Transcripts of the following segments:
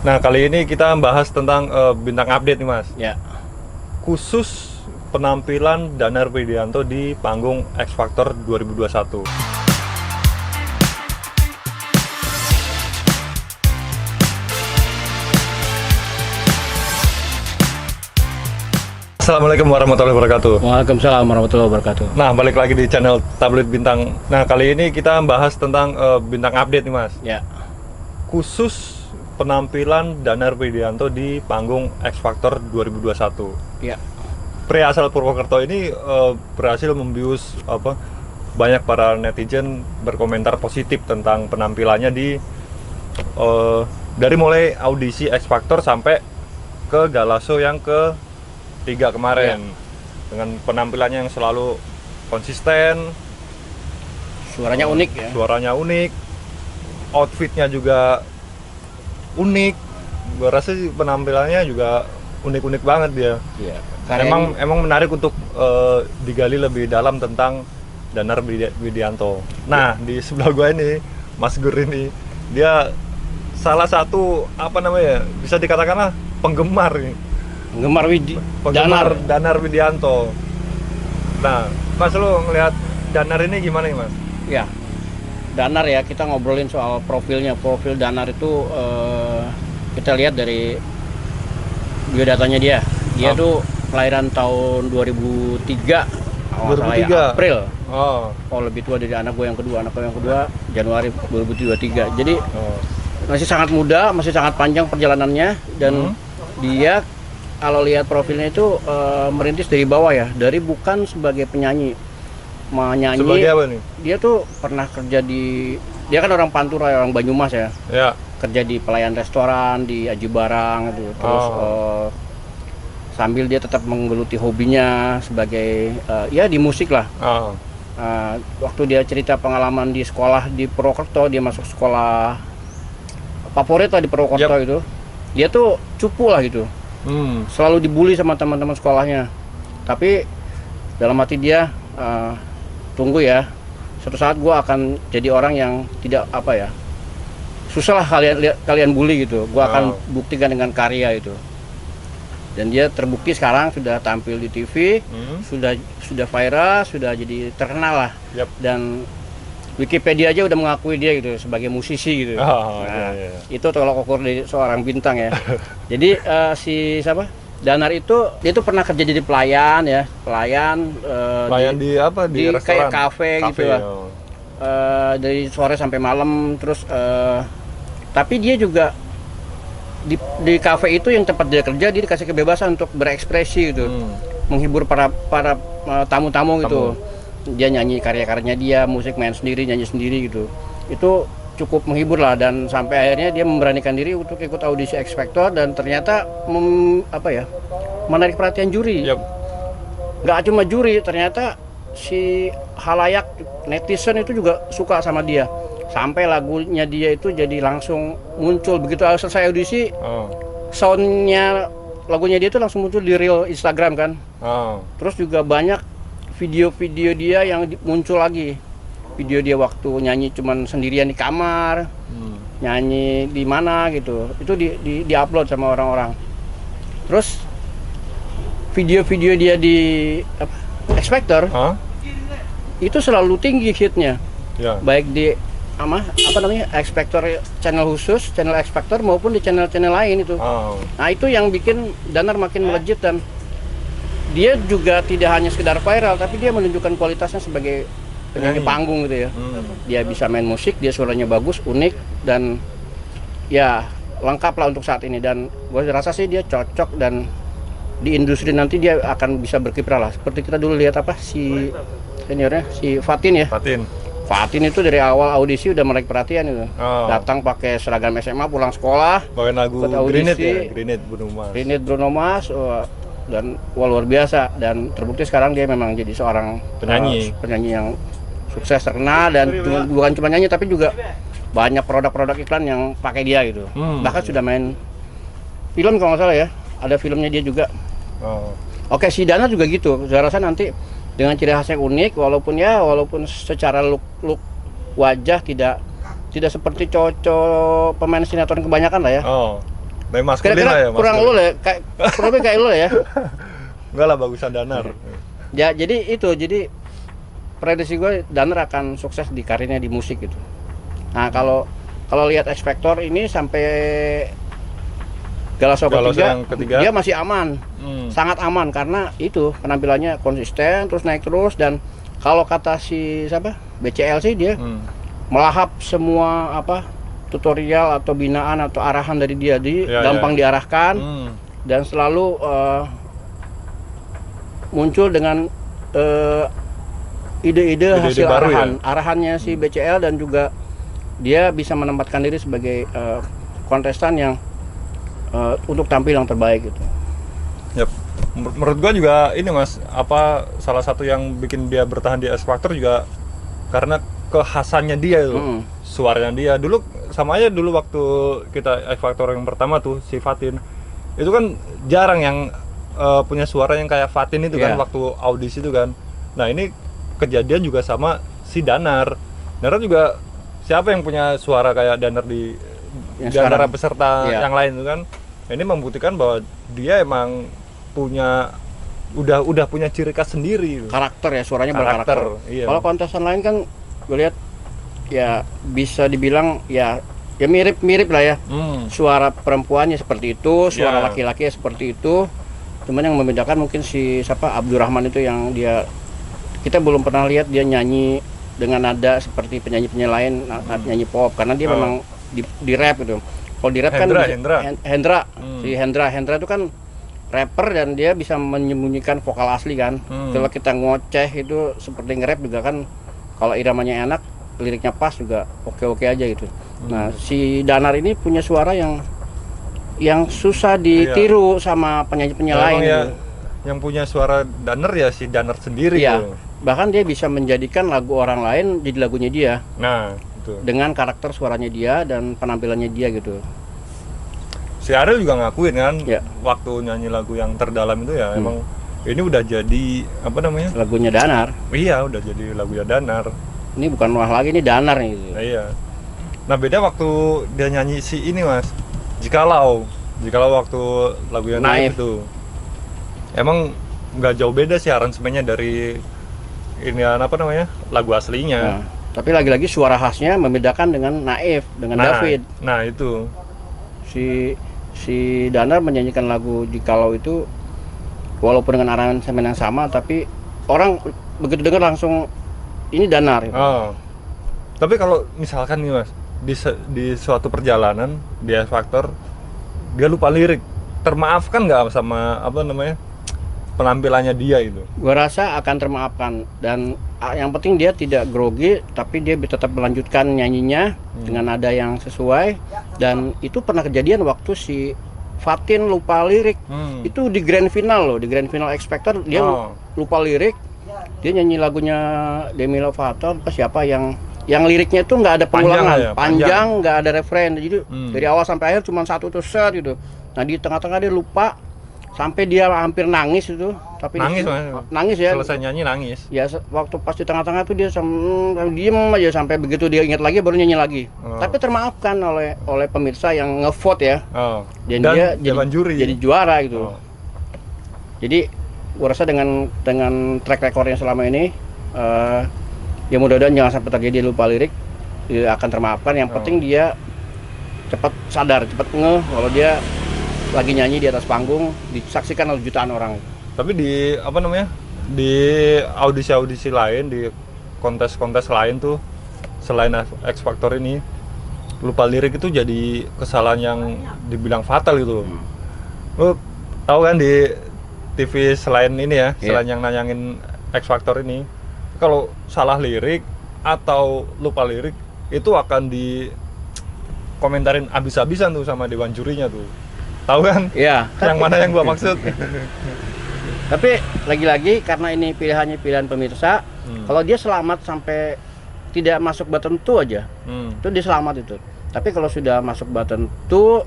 Nah, kali ini kita bahas tentang bintang update nih, Mas. Ya, Khusus penampilan Danar Widianto di panggung X Factor 2021. Assalamualaikum warahmatullahi wabarakatuh. Waalaikumsalam warahmatullahi wabarakatuh. Nah, balik lagi di channel Tabloid Bintang. Nah, kali ini kita bahas tentang bintang update nih, Mas. Ya, Khusus penampilan Danar Widianto di panggung X Factor 2021. ya, Pria asal Purwokerto ini berhasil membius banyak para netizen berkomentar positif tentang penampilannya dari mulai audisi X Factor sampai ke Galaso yang ketiga kemarin, dengan penampilannya yang selalu konsisten, suaranya unik ya. suaranya unik, outfitnya juga unik. Gue rasa sih penampilannya juga unik-unik banget dia. Iya. Emang menarik untuk digali lebih dalam tentang Danar Widianto. Nah, di sebelah gue ini Mas Gur ini, dia salah satu bisa dikatakanlah penggemar nih. Danar. Danar Widianto. Nah, Mas, lu ngelihat Danar ini gimana nih, Mas? Ya, Danar ya, kita ngobrolin soal profilnya. Profil Danar itu kita lihat dari biodatanya dia. Dia tuh kelahiran tahun 2003. 2003. April. Oh. Lebih tua dari anak gue yang kedua. Anak gue yang kedua Januari 2023. Jadi masih sangat muda, masih sangat panjang perjalanannya, dan dia kalau lihat profilnya itu merintis dari bawah ya, dari bukan sebagai penyanyi, menyanyi. Sebagai apa nih? Dia tuh pernah kerja dia kan orang Pantura, orang Banyumas ya. Ya. Kerja di pelayan restoran di Aji Barang gitu. Terus sambil dia tetap menggeluti hobinya sebagai ya di musik lah. Waktu dia cerita pengalaman di sekolah di Purwokerto, dia masuk sekolah favorit lah di Purwokerto itu. Dia tuh cupu lah gitu. Selalu dibully sama teman-teman sekolahnya. Tapi dalam hati dia, tunggu ya, suatu saat gue akan jadi orang yang tidak susah lah kalian bully gitu. Gue akan buktikan dengan karya itu. Dan dia terbukti sekarang sudah tampil di TV, sudah viral, sudah jadi terkenal lah. Dan Wikipedia aja udah mengakui dia gitu sebagai musisi gitu. Itu tolak ukur dari seorang bintang ya. Jadi Danar itu dia tuh pernah kerja jadi pelayan ya, pelayan di restoran, kayak kafe gitu lah. Dari sore sampai malam, terus tapi dia juga di kafe itu yang tempat dia kerja, dia dikasih kebebasan untuk berekspresi gitu, menghibur para tamu-tamu gitu. Dia nyanyi karya-karyanya dia, musik, main sendiri, nyanyi sendiri gitu. Itu cukup menghibur lah, dan sampai akhirnya dia memberanikan diri untuk ikut audisi X Factor, dan ternyata menarik perhatian juri. Nggak cuma juri, ternyata si halayak netizen itu juga suka sama dia. Sampai lagunya dia itu jadi langsung muncul begitu selesai audisi. Soundnya lagunya dia itu langsung muncul di reel Instagram kan. Terus juga banyak video-video dia yang muncul lagi. Video dia waktu nyanyi cuman sendirian di kamar, nyanyi di mana gitu. Itu di upload sama orang-orang. Terus video-video dia di X Factor itu selalu tinggi hitnya. Baik di X Factor channel khusus, channel X Factor, maupun di channel-channel lain itu. Nah, itu yang bikin Danar makin melejit, dan dia juga tidak hanya sekedar viral, tapi dia menunjukkan kualitasnya sebagai penyanyi panggung gitu ya. Dia bisa main musik, dia suaranya bagus, unik, dan ya lengkap lah untuk saat ini. Dan gue rasa sih dia cocok, dan di industri nanti dia akan bisa berkiprah lah. Seperti kita dulu lihat si seniornya, si Fatin ya. Fatin itu dari awal audisi udah menarik perhatian itu. Datang pakai seragam SMA, pulang sekolah, bawain lagu Grenade Bruno Mars, dan luar biasa. Dan terbukti sekarang dia memang jadi seorang penyanyi yang sukses, terkenal, dan bukan cuma nyanyi tapi juga banyak produk-produk iklan yang pakai dia gitu. Bahkan sudah main film kalau nggak salah ya, ada filmnya dia juga. Oke, si Danar juga gitu. Saya rasa nanti dengan ciri khas yang unik, walaupun secara look wajah tidak seperti cocok pemain sinetron kebanyakan lah ya. Tapi maskulin lah ya. Kira-kira kurang maskulin. lu lah, kurang lebih kayak lu lah ya. Enggak lah, bagusan Danar. Ya jadi prediksi gue Danar akan sukses di karirnya di musik gitu. Nah kalau lihat X Factor ini sampai Galasio yang ketiga dia masih aman, sangat aman karena itu penampilannya konsisten terus naik terus, dan kalau kata si siapa BCL sih dia melahap semua apa tutorial atau binaan atau arahan dari dia, gampang diarahkan dan selalu muncul dengan ide-ide hasil baru arahannya si BCL, dan juga dia bisa menempatkan diri sebagai kontestan yang untuk tampil yang terbaik gitu. Yap. Menurut gua juga ini Mas, apa salah satu yang bikin dia bertahan di X Factor juga karena kekhasannya dia itu. Suaranya dia dulu sama aja dulu waktu kita X Factor yang pertama tuh si Fatin. Itu kan jarang yang punya suara yang kayak Fatin itu kan waktu audisi itu kan. Nah, ini kejadian juga sama si Danar. Danar juga siapa yang punya suara kayak Danar di antara peserta yang lain itu kan. Ini membuktikan bahwa dia emang punya udah punya ciri khas sendiri. Karakter ya, suaranya berkarakter. Iya. Kalau kontestan lain kan gue lihat ya bisa dibilang ya mirip-mirip lah ya. Suara perempuannya seperti itu, suara laki-laki seperti itu. Cuman yang membedakan mungkin si siapa Abdurrahman itu yang dia kita belum pernah lihat dia nyanyi dengan nada seperti penyanyi-penyanyi lain, nyanyi pop, karena dia memang di rap gitu. Kalau di rap Hendra. Si Hendra itu kan rapper dan dia bisa menyembunyikan vokal asli kan. Kalau kita ngoceh itu seperti nge-rap juga kan, kalau iramanya enak, liriknya pas juga oke-oke aja gitu. Nah, si Danar ini punya suara yang susah ditiru sama penyanyi-penyanyi lain ya, gitu. Yang punya suara Danar ya si Danar sendiri gitu. Bahkan dia bisa menjadikan lagu orang lain jadi lagunya dia. Nah, itu. Dengan karakter suaranya dia dan penampilannya dia gitu. Si Ariel juga ngakuin kan, waktu nyanyi lagu yang terdalam itu ya emang ini udah jadi apa namanya? Lagunya Danar. Iya, udah jadi lagunya Danar. Ini bukan Wah lagi, ini Danar nih gitu. Nah, iya. Nah, beda waktu dia nyanyi si ini Mas. Jikalau waktu lagunya Naif itu. Emang nggak jauh beda sih aransemennya dari ini apa namanya? Lagu aslinya. Tapi lagi-lagi suara khasnya membedakan dengan Naif, dengan David. Nah, itu. Si Danar menyanyikan lagu Jikalau itu walaupun dengan aransemen yang sama, tapi orang begitu dengar langsung ini Danar. Gitu. Tapi kalau misalkan nih Mas, di suatu perjalanan di X Factor dia lupa lirik, termaafkan nggak sama apa namanya penampilannya dia itu? Gua rasa akan termaafkan, dan yang penting dia tidak grogi, tapi dia tetap melanjutkan nyanyinya dengan nada yang sesuai. Dan itu pernah kejadian waktu si Fatin lupa lirik. Itu di grand final loh, di grand final X Factor dia lupa lirik. Dia nyanyi lagunya Demi Lovato apa siapa yang liriknya itu nggak ada pengulangan, panjang nggak ada referen, jadi dari awal sampai akhir cuma satu tuh set gitu. Nah di tengah-tengah dia lupa sampai dia hampir nangis itu, tapi nangis ya. Selesai nyanyi nangis. Ya waktu pas di tengah-tengah tuh dia diem aja sampai begitu dia ingat lagi baru nyanyi lagi. Tapi termaafkan oleh pemirsa yang ngevote ya. Dan dia jadi juara gitu. Jadi gua rasa dengan track recordnya selama ini ya mudah-mudahan jangan sampai terjadi lupa lirik, dia akan termaafkan. Yang penting dia cepat sadar, cepat ngeh kalau dia lagi nyanyi di atas panggung disaksikan oleh jutaan orang. Tapi di apa namanya? Di audisi lain, di kontes-kontes lain tuh selain X Factor ini, lupa lirik itu jadi kesalahan yang dibilang fatal gitu. Lu tahu kan di TV selain ini ya, selain yang nayangin X Factor ini, kalau salah lirik atau lupa lirik itu akan dikomentarin abis-abisan tuh sama dewan jurinya tuh. Tahu kan? Iya. Yang mana yang gua maksud? Tapi lagi-lagi karena ini pilihan pemirsa, kalau dia selamat sampai tidak masuk bak tentu aja, itu dia selamat itu. Tapi kalau sudah masuk bak tentu,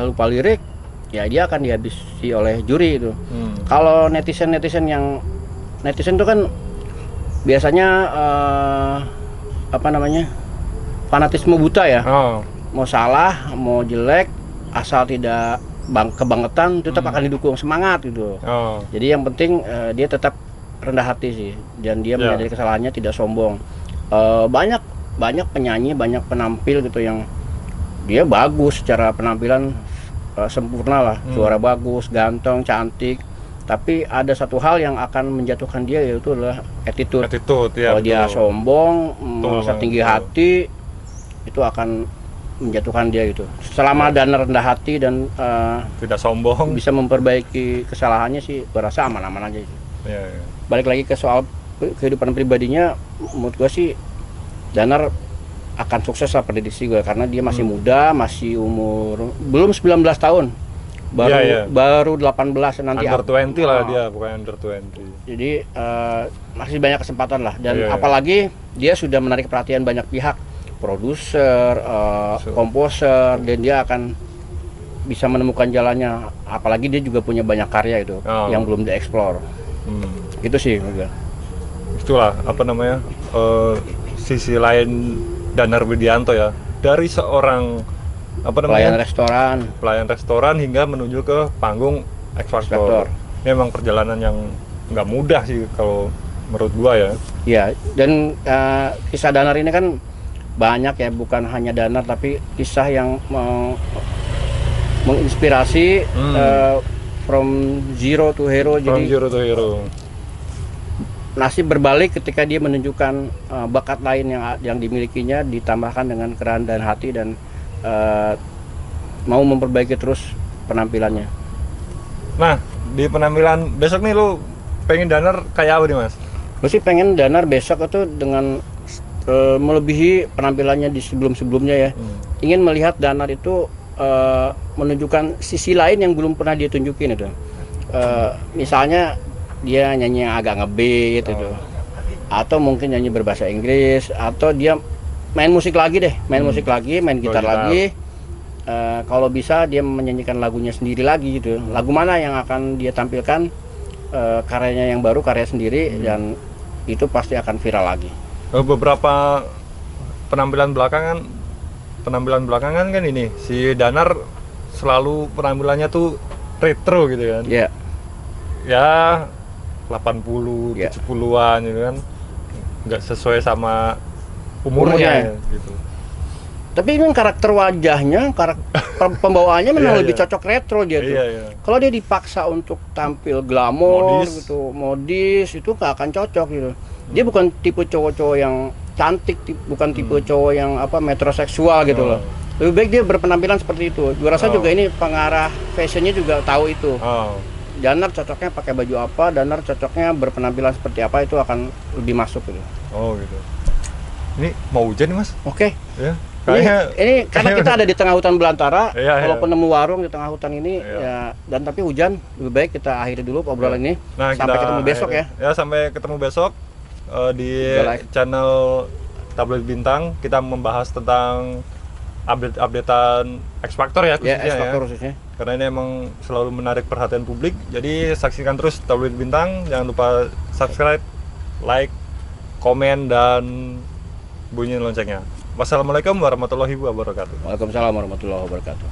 lupa lirik, ya dia akan dihabisi oleh juri itu. Kalau netizen itu kan biasanya fanatisme buta ya. Mau salah, mau jelek, asal tidak kebangetan tetap akan didukung, semangat gitu. Oh. Jadi yang penting dia tetap rendah hati sih, dan dia menyadari kesalahannya, tidak sombong. Banyak penyanyi, banyak penampil gitu yang dia bagus secara penampilan, sempurna lah, suara bagus, ganteng, cantik. Tapi ada satu hal yang akan menjatuhkan dia, yaitu adalah attitude. Ya, kalau dia sombong, merasa tinggi betul. hati, itu akan menjatuhkan dia gitu. Selama Danar rendah hati dan tidak sombong, bisa memperbaiki kesalahannya sih, berasa aman-aman aja sih. ya, ya. Balik lagi ke soal kehidupan pribadinya, menurut gue sih Danar akan sukses lah, prediksi gue, karena dia masih muda, masih umur belum 19 tahun, baru 18 nanti. Under 20 lah dia, bukan under 20. Jadi masih banyak kesempatan lah, dan apalagi dia sudah menarik perhatian banyak pihak, produser, komposer, dan dia akan bisa menemukan jalannya. Apalagi dia juga punya banyak karya itu yang belum dieksplor. Itu sih juga. Itulah apa namanya, sisi lain Danar Widianto ya, dari seorang apa namanya, pelayan restoran hingga menuju ke panggung X Factor. Ini memang perjalanan yang nggak mudah sih kalau menurut gua ya. Iya, dan kisah Danar ini kan banyak ya, bukan hanya Danar tapi kisah yang menginspirasi, from zero to hero. From jadi zero to hero. Nasib berbalik ketika dia menunjukkan bakat lain yang dimilikinya, ditambahkan dengan kerendahan hati dan mau memperbaiki terus penampilannya. Nah, di penampilan besok nih lu pengen Danar kayak apa nih, Mas? Gue sih pengen Danar besok itu dengan melebihi penampilannya di sebelum-sebelumnya ya. Ingin melihat Danar itu menunjukkan sisi lain yang belum pernah dia tunjukin itu. Misalnya dia nyanyi yang agak ngebeat gitu, atau mungkin nyanyi berbahasa Inggris, atau dia main musik lagi deh, main gitar lagi. Kalau bisa dia menyanyikan lagunya sendiri lagi gitu. Lagu mana yang akan dia tampilkan, karyanya yang baru, karya sendiri, dan itu pasti akan viral lagi. Beberapa penampilan belakangan kan ini si Danar selalu penampilannya tuh retro gitu kan. Iya. Ya 80, 70-an gitu kan. Nggak sesuai sama umurnya gitu. Tapi ini karakter wajahnya, pembawaannya memang lebih cocok retro dia tuh. Kalau dia dipaksa untuk tampil glamor gitu, modis, itu nggak akan cocok gitu. Dia bukan tipe cowok-cowok yang cantik, bukan tipe cowok yang metroseksual gitu loh. Lebih baik dia berpenampilan seperti itu. Gue rasa juga ini pengarah fashionnya juga tahu itu. Danar cocoknya pakai baju apa, Danar cocoknya berpenampilan seperti apa, itu akan lebih masuk gitu. Oh gitu. Ini mau hujan nih, Mas? Oke. Ya. Ini karena kita ada di tengah hutan belantara, walaupun nemu warung di tengah hutan ini ya, dan tapi hujan, lebih baik kita akhiri dulu obrolan ini. Nah, sampai ketemu besok ya. Ya, sampai ketemu besok di channel Tabloid Bintang. Kita membahas tentang update-updatean X Factor ya khususnya. Karena ini emang selalu menarik perhatian publik. Jadi saksikan terus Tabloid Bintang. Jangan lupa subscribe, like, komen, dan bunyiin loncengnya. Wassalamualaikum warahmatullahi wabarakatuh. Waalaikumsalam warahmatullahi wabarakatuh.